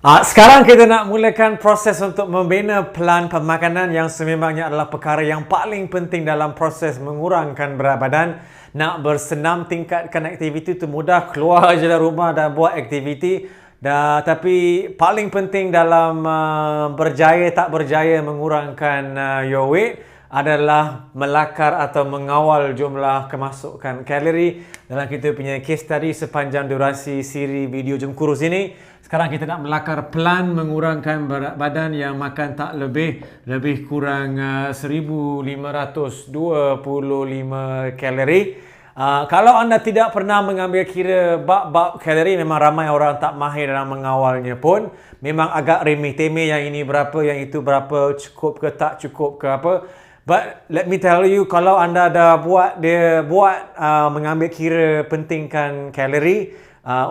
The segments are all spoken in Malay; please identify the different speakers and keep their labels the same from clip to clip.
Speaker 1: Sekarang kita nak mulakan proses untuk membina plan pemakanan yang sememangnya adalah perkara yang paling penting dalam proses mengurangkan berat badan. Nak bersenam, tingkatkan aktiviti itu mudah, keluar je dari rumah dan buat aktiviti. Tapi paling penting dalam berjaya tak berjaya mengurangkan your weight adalah melakar atau mengawal jumlah kemasukan kalori. Dalam kita punya case study sepanjang durasi siri video Jom Kurus ini, sekarang kita nak melakar plan mengurangkan berat badan yang makan tak lebih kurang 1525 kalori. Kalau anda tidak pernah mengambil kira bab-bab kalori, memang ramai orang tak mahir dalam mengawalnya pun. Memang agak remeh-temeh yang ini berapa, yang itu berapa, cukup ke tak cukup ke apa. But let me tell you, kalau anda dah mengambil kira pentingkan kalori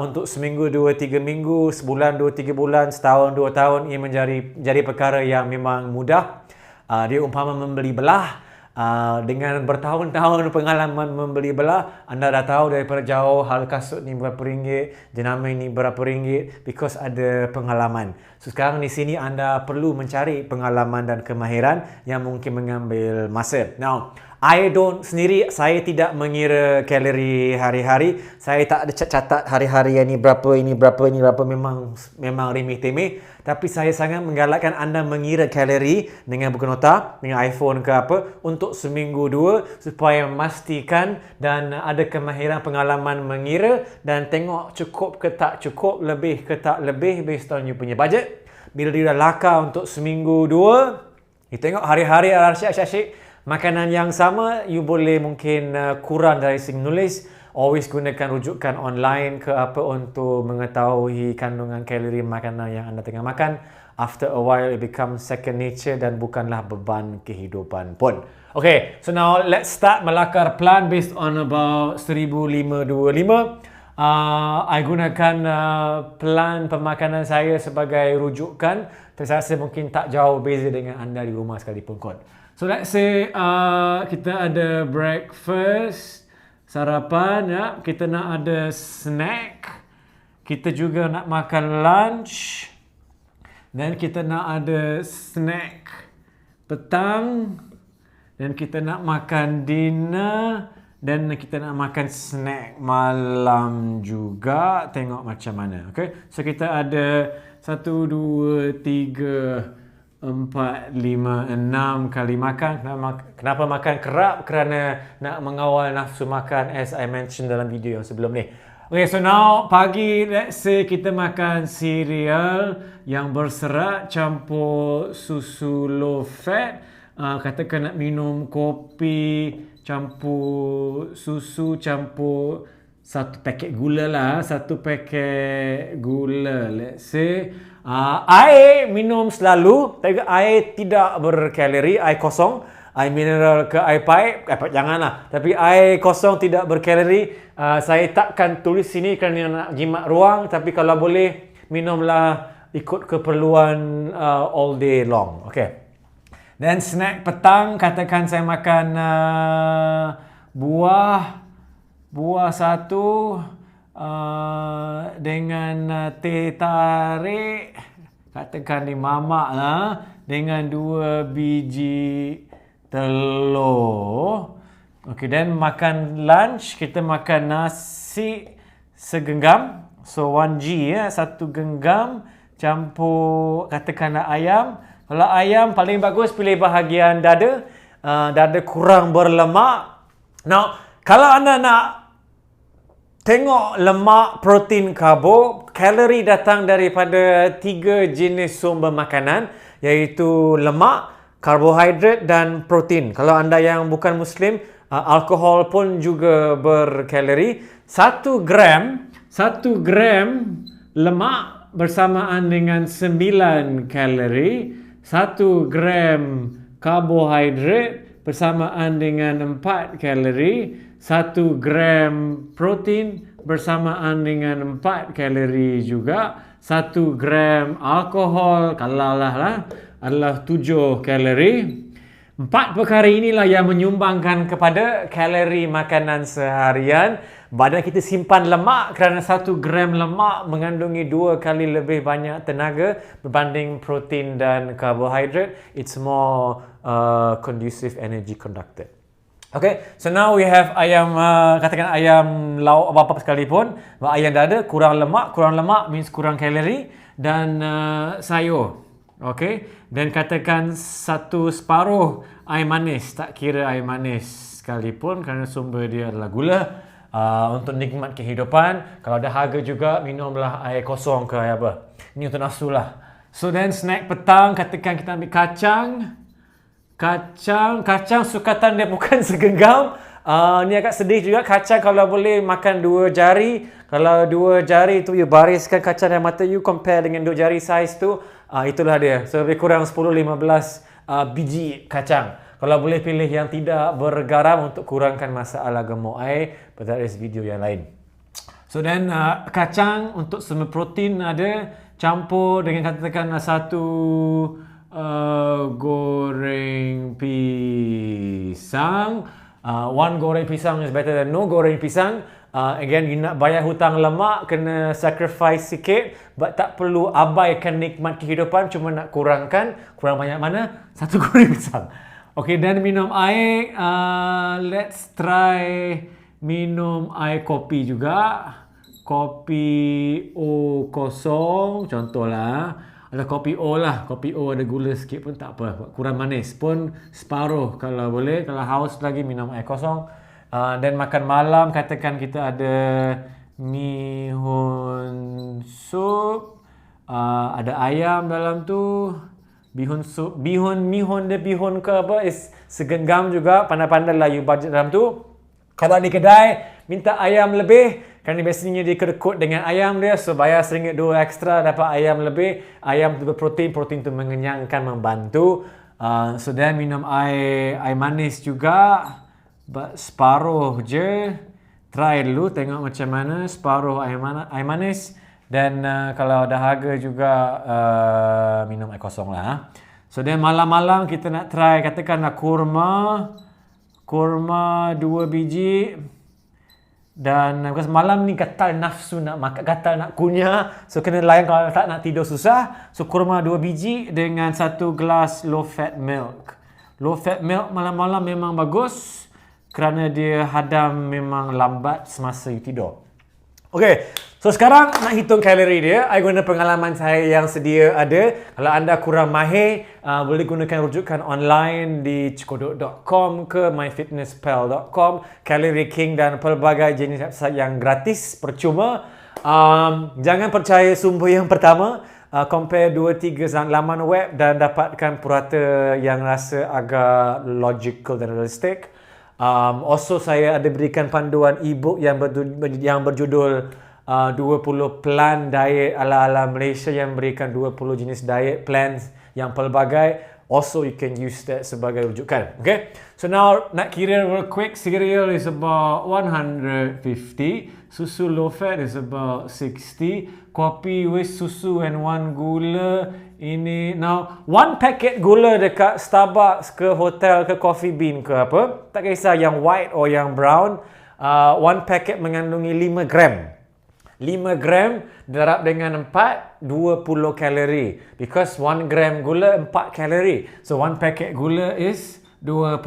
Speaker 1: untuk seminggu, 2-3 minggu, sebulan, 2-3 bulan, setahun, 2 tahun, ia menjadi perkara yang memang mudah. Dia umpama membeli belah. Dengan bertahun-tahun pengalaman membeli belah, anda dah tahu daripada jauh hal kasut ni berapa ringgit, jenama ni berapa ringgit, because ada pengalaman. So sekarang di sini anda perlu mencari pengalaman dan kemahiran yang mungkin mengambil masa. Now, saya tidak mengira kalori hari-hari. Saya tak ada catat hari-hari ini berapa, memang remeh-temeh. Tapi saya sangat menggalakkan anda mengira kalori dengan buku nota, dengan iPhone ke apa, untuk seminggu 2 supaya memastikan dan ada kemahiran pengalaman mengira dan tengok cukup ke tak cukup, lebih ke tak lebih based on you punya budget. Bila dia dah lakar untuk seminggu 2, you tengok hari-hari asyik-asyik makanan yang sama, you boleh mungkin kurang dari segi menulis. Always gunakan rujukan online ke apa untuk mengetahui kandungan kalori makanan yang anda tengah makan. After a while, it becomes second nature dan bukanlah beban kehidupan pun. Okay, so now let's start melakar plan based on about 1525. I gunakan plan pemakanan saya sebagai rujukan. Tapi saya rasa mungkin tak jauh beza dengan anda di rumah sekalipun kot. So let's say kita ada breakfast, sarapan, ya. Kita nak ada snack. Kita juga nak makan lunch. Dan kita nak ada snack petang. Dan kita nak makan dinner. Dan kita nak makan snack malam juga. Tengok macam mana. Okay? So kita ada 1, 2, 3, 4, 5, 6 kali makan. Kenapa makan kerap? Kerana nak mengawal nafsu makan, as I mentioned dalam video yang sebelum ni. Okay, so now pagi, let's say kita makan cereal yang berserat campur susu low fat. Katakan nak minum kopi campur susu, campur 1 paket gula lah. 1 paket gula, let's say. Air minum selalu. Air tidak berkalori, air kosong. Air mineral ke air pipe, janganlah. Tapi air kosong tidak berkalori. Saya takkan tulis sini kerana nak jimat ruang. Tapi kalau boleh, minumlah ikut keperluan all day long. Okay. Dan snack petang, katakan saya makan buah 1 dengan teh tarik, katakan ni mamak lah, dengan 2 biji telur. Okey, dan makan lunch, kita makan nasi segenggam. So 1G, ya, 1 genggam campur katakanlah ayam. Kalau ayam paling bagus pilih bahagian dada. Dada kurang berlemak. Now, kalau anda nak tengok lemak, protein, karbo, kalori datang daripada 3 jenis sumber makanan, iaitu lemak, karbohidrat dan protein. Kalau anda yang bukan Muslim, alkohol pun juga berkalori. 1 gram lemak bersamaan dengan 9 kalori. 1 gram karbohidrat bersamaan dengan 4 kalori. 1 gram protein bersamaan dengan 4 kalori juga. 1 gram alkohol, kalaulah adalah 7 kalori. Empat perkara inilah yang menyumbangkan kepada kalori makanan seharian. Badan kita simpan lemak kerana 1 gram lemak mengandungi 2 kali lebih banyak tenaga berbanding protein dan karbohidrat. It's more conducive energy conducted. Okay, so now we have ayam, katakan ayam lauk apa-apa sekalipun. Ayam dada, kurang lemak means kurang kalori, dan sayur. Okay, dan katakan separuh air manis, tak kira air manis sekalipun kerana sumber dia adalah gula. Untuk nikmat kehidupan, kalau ada harga juga, minumlah air kosong ke air apa. Ini untuk nafsu lah. So then snack petang, katakan kita ambil kacang sukatan dia bukan segenggam. Ni agak sedih juga. Kacang kalau boleh makan 2 jari. Kalau 2 jari tu you bariskan kacang dalam mata you, compare dengan 2 jari size tu, itulah dia. So lebih kurang 10-15 biji kacang. Kalau boleh pilih yang tidak bergaram untuk kurangkan masalah gemuk air, but that is video yang lain. So then kacang untuk semua protein ada, campur dengan katakan 1 goreng pisang. 1 goreng pisang is better than no goreng pisang. Again, you nak bayar hutang lemak, kena sacrifice sikit, but tak perlu abaikan nikmat kehidupan, cuma nak kurang banyak mana? 1 goreng pisang. Okay, dan minum air, let's try minum air kopi juga. Kopi O kosong, contohlah. Ada kopi O lah, kopi O ada gula sikit pun tak apa. Kurang manis pun separuh kalau boleh. Kalau haus lagi, minum air kosong. Dan makan malam, katakan kita ada mihun sup, ada ayam dalam tu. Bihun sup, mihun ke apa, is segenggam juga, pandai-pandai lah you budget dalam tu. Kalau di kedai, minta ayam lebih, kerana biasanya dia kedekut dengan ayam dia, so bayar RM1-2 ekstra, dapat ayam lebih. Ayam tu berprotein tu mengenyangkan, membantu. So then minum air manis juga, separuh je. Try dulu, tengok macam mana, separuh air manis. Dan kalau ada harga juga, minum air kosong lah. So then malam-malam kita nak try, katakanlah kurma 2 biji. Dan malam ni gatal nafsu nak makan, gatal nak kunyah. So kena layan, kalau tak nak tidur susah. So kurma 2 biji dengan 1 gelas low fat milk. Low fat milk malam-malam memang bagus kerana dia hadam memang lambat semasa you tidur. Okay, so sekarang nak hitung kalori dia. I guna pengalaman saya yang sedia ada. Kalau anda kurang mahir, boleh gunakan rujukan online di cikodo.com ke myfitnesspal.com, Calorie King dan pelbagai jenis website yang gratis, percuma. Jangan percaya sumber yang pertama. Compare 2-3 laman web dan dapatkan purata yang rasa agak logical dan realistic. Also saya ada berikan panduan e-book yang berjudul 20 plan diet ala-ala Malaysia, yang berikan 20 jenis diet plans yang pelbagai. Also you can use that sebagai rujukan. Okay, so now nak kira real quick. Cereal is about 150, susu low fat is about 60, kopi with susu and 1 gula. Ini now 1 packet gula dekat Starbucks ke hotel ke Coffee Bean ke apa, tak kisah yang white or yang brown, 1 packet mengandungi 5 gram. 5 gram darab dengan 4, 20 kalori. Because 1 gram gula 4 kalori. So 1 packet gula is 20.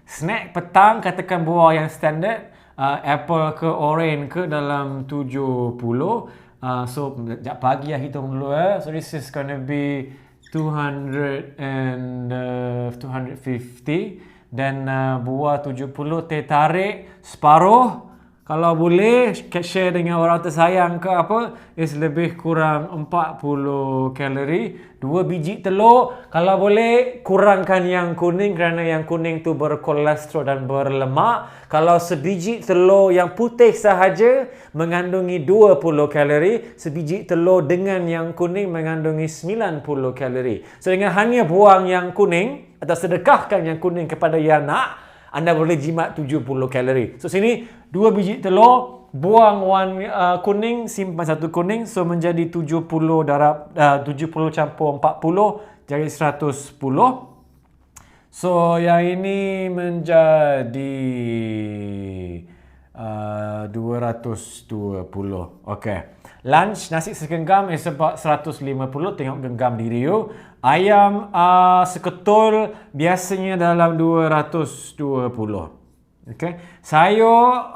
Speaker 1: Snack petang, katakan buah yang standard, apple ke orange ke dalam 70. So sekejap pagi lah hitung dulu. So this is gonna be 250. Dan buah 70, teh tarik separuh. Kalau boleh share dengan orang tersayang ke apa, is lebih kurang 40 kalori. 2 biji telur, kalau boleh kurangkan yang kuning kerana yang kuning tu berkolesterol dan berlemak. Kalau sebiji telur yang putih sahaja mengandungi 20 kalori, sebiji telur dengan yang kuning mengandungi 90 kalori. So dengan hanya buang yang kuning atau sedekahkan yang kuning kepada yang nak, anda boleh jimat 70 kalori. So sini 2 biji telur, buang kuning, simpan 1 kuning, so menjadi 70 campur 40 jadi 110. So, yang ini menjadi 220. Okey. Lunch nasi segenggam is about 150, tengok genggam diri you. Ayam seketul biasanya dalam 220. Okey. Sayur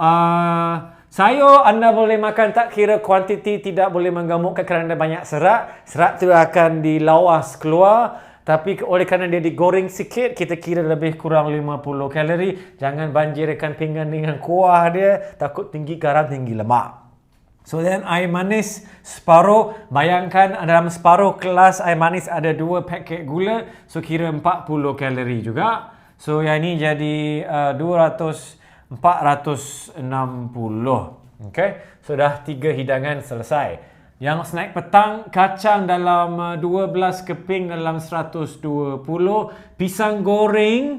Speaker 1: anda boleh makan tak kira kuantiti, tidak boleh menggemukkan kerana banyak serat. Serat tu akan dilawas keluar. Tapi oleh kerana dia digoreng sikit, kita kira lebih kurang 50 kalori. Jangan banjirkan pinggan dengan kuah dia. Takut tinggi garam, tinggi lemak. So then air manis separuh. Bayangkan dalam separuh kelas air manis ada 2 paket gula. So kira 40 kalori juga. So yang ini jadi 460. Okay. So dah 3 hidangan selesai. Yang snack petang, kacang dalam 12 keping dalam 120, pisang goreng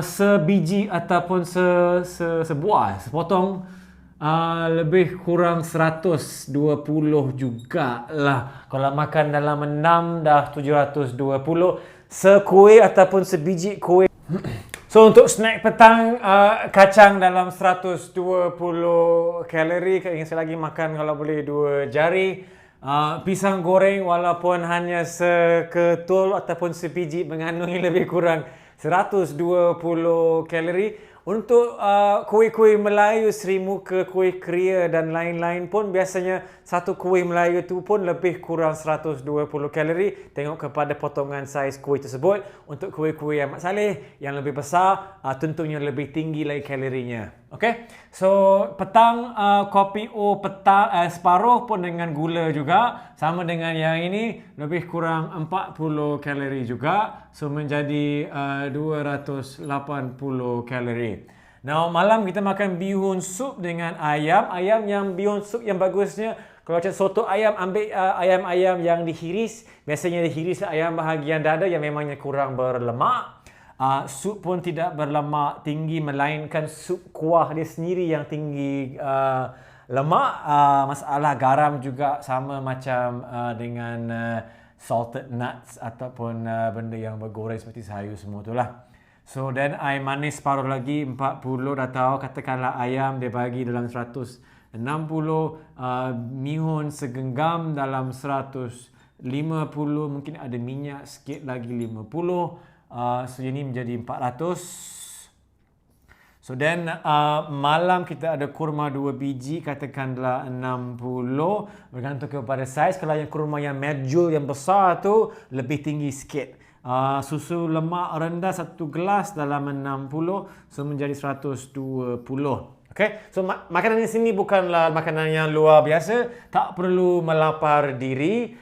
Speaker 1: sebiji ataupun sebuah, sepotong, lebih kurang 120 jugalah. Kalau makan dalam 6 dah 720. Sekuih ataupun sebiji kuih. So untuk snack petang, kacang dalam 120 kalori. Ingin lagi makan kalau boleh 2 jari. Pisang goreng walaupun hanya seketul ataupun sebiji mengandungi lebih kurang 120 kalori. Untuk kuih-kuih Melayu, Sri Muka, kuih Keria dan lain-lain pun biasanya satu kuih Melayu tu pun lebih kurang 120 kalori. Tengok kepada potongan saiz kuih tersebut. Untuk kuih-kuih Ahmad Saleh yang lebih besar, tentunya lebih tinggi lagi kalorinya. Okay? So petang kopi O petang separuh pun dengan gula juga. Sama dengan yang ini lebih kurang 40 kalori juga. So menjadi 280 kalori. Now malam kita makan bihun sup dengan ayam. Ayam yang bihun sup yang bagusnya, kalau macam soto ayam, ambil ayam-ayam yang dihiris. Biasanya dihiris ayam bahagian dada yang memangnya kurang berlemak. Sup pun tidak berlemak tinggi, melainkan sup kuah dia sendiri yang tinggi lemak. Masalah garam juga sama macam dengan salted nuts ataupun benda yang bergoreng seperti sayur semua tu lah. So then air manis separuh lagi 40. Dah tahu katakanlah ayam dia bagi dalam 160, mihun segenggam dalam 150, mungkin ada minyak sikit lagi 50. So ini menjadi 400. So then malam kita ada kurma 2 biji, katakanlah 60. Bergantung kepada saiz. Kalau yang kurma yang medjool yang besar tu lebih tinggi sikit. Susu lemak rendah 1 gelas dalam 60. So menjadi 120. Okay? So makanan di sini bukanlah makanan yang luar biasa. Tak perlu melapar diri.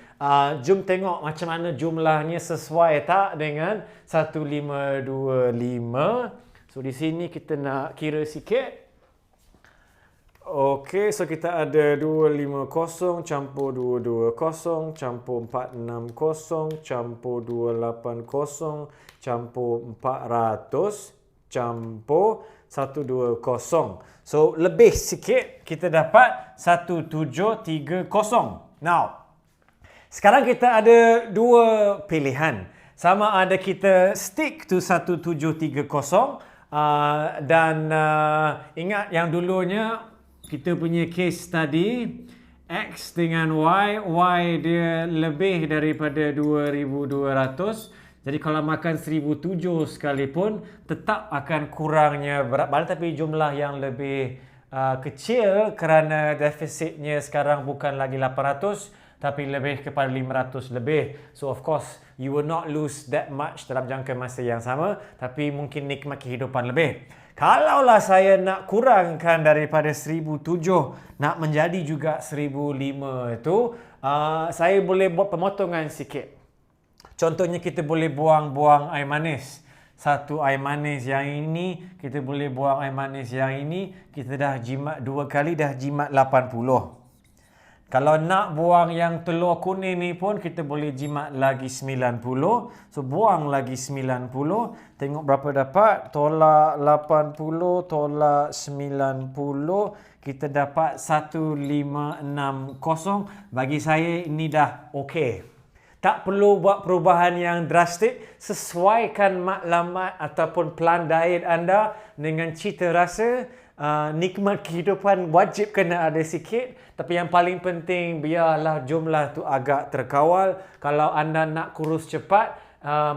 Speaker 1: Jom tengok macam mana jumlahnya sesuai tak dengan 1525. So di sini kita nak kira sikit. Okey, so kita ada 250 campur 220 campur 460 campur 280 campur 400 campur 120. So lebih sikit kita dapat 1730. Now, sekarang kita ada 2 pilihan. Sama ada kita stick to 1730 dan ingat yang dulunya kita punya case study X dengan Y dia lebih daripada 2200. Jadi kalau makan 1007 sekalipun tetap akan kurangnya berat badan, tapi jumlah yang lebih kecil kerana defisitnya sekarang bukan lagi 800 tapi lebih kepada 500 lebih. So of course you will not lose that much dalam jangka masa yang sama, tapi mungkin nikmat kehidupan lebih. Kalaulah saya nak kurangkan daripada 1007 nak menjadi juga 1005 itu, saya boleh buat pemotongan sikit. Contohnya kita boleh buang air manis. Satu air manis yang ini, kita boleh buang air manis yang ini. Kita dah jimat 2 kali, dah jimat 80. Kalau nak buang yang telur kuning ni pun kita boleh jimat lagi 90. So buang lagi 90. Tengok berapa dapat. Tolak 80, tolak 90. Kita dapat 1560. Bagi saya ini dah okey. Tak perlu buat perubahan yang drastik. Sesuaikan maklumat ataupun plan diet anda dengan cita rasa. Nikmat kehidupan wajib kena ada sikit. Tapi yang paling penting, biarlah jumlah tu agak terkawal. Kalau anda nak kurus cepat,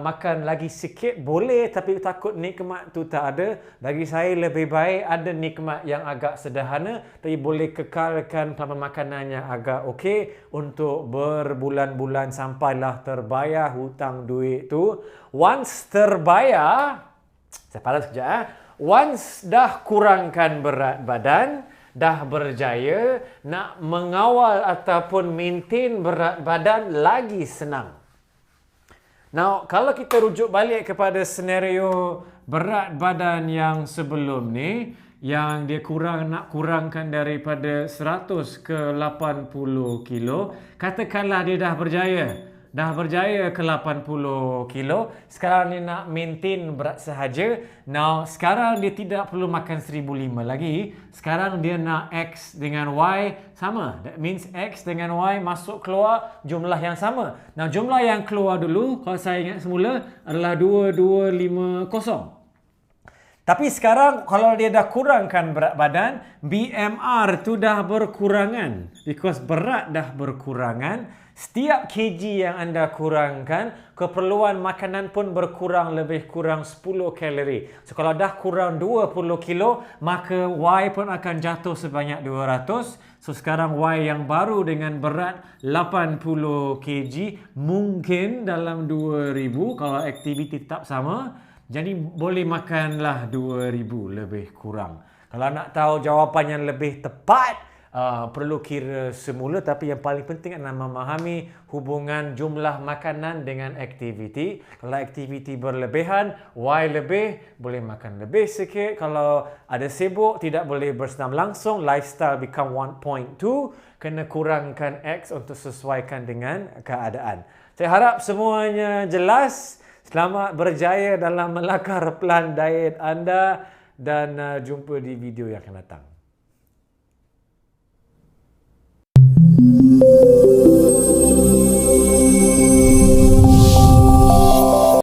Speaker 1: makan lagi sikit boleh, tapi takut nikmat tu tak ada. Bagi saya lebih baik ada nikmat yang agak sederhana tapi boleh kekalkan makanan yang agak okey untuk berbulan-bulan sampailah terbayar hutang duit tu. Once terbayar, saya palas sekejap. Once dah kurangkan berat badan, dah berjaya, nak mengawal ataupun maintain berat badan lagi senang. Now, kalau kita rujuk balik kepada senario berat badan yang sebelum ni, yang dia nak kurangkan daripada 100 ke 80 kilo, katakanlah dia dah berjaya ke 80 kilo, sekarang dia nak maintain berat sahaja. Now, sekarang dia tidak perlu makan 1,500 lagi. Sekarang dia nak X dengan Y sama. That means X dengan Y masuk keluar jumlah yang sama. Now, jumlah yang keluar dulu, kalau saya ingat semula, adalah 2250. Tapi sekarang kalau dia dah kurangkan berat badan, BMR tu dah berkurangan. Because berat dah berkurangan. Setiap kg yang anda kurangkan, keperluan makanan pun berkurang lebih kurang 10 kalori. So kalau dah kurang 20 kilo, maka Y pun akan jatuh sebanyak 200. So sekarang Y yang baru dengan berat 80 kg, mungkin dalam 2000 kalau aktiviti tetap sama. Jadi boleh makanlah 2000 lebih kurang. Kalau nak tahu jawapan yang lebih tepat, perlu kira semula, tapi yang paling penting adalah memahami hubungan jumlah makanan dengan aktiviti. Kalau aktiviti berlebihan, Y lebih, boleh makan lebih sikit. Kalau ada sibuk, tidak boleh bersenam langsung, lifestyle become 1.2, kena kurangkan X untuk sesuaikan dengan keadaan. Saya harap semuanya jelas. Selamat berjaya dalam melakar plan diet anda dan jumpa di video yang akan datang.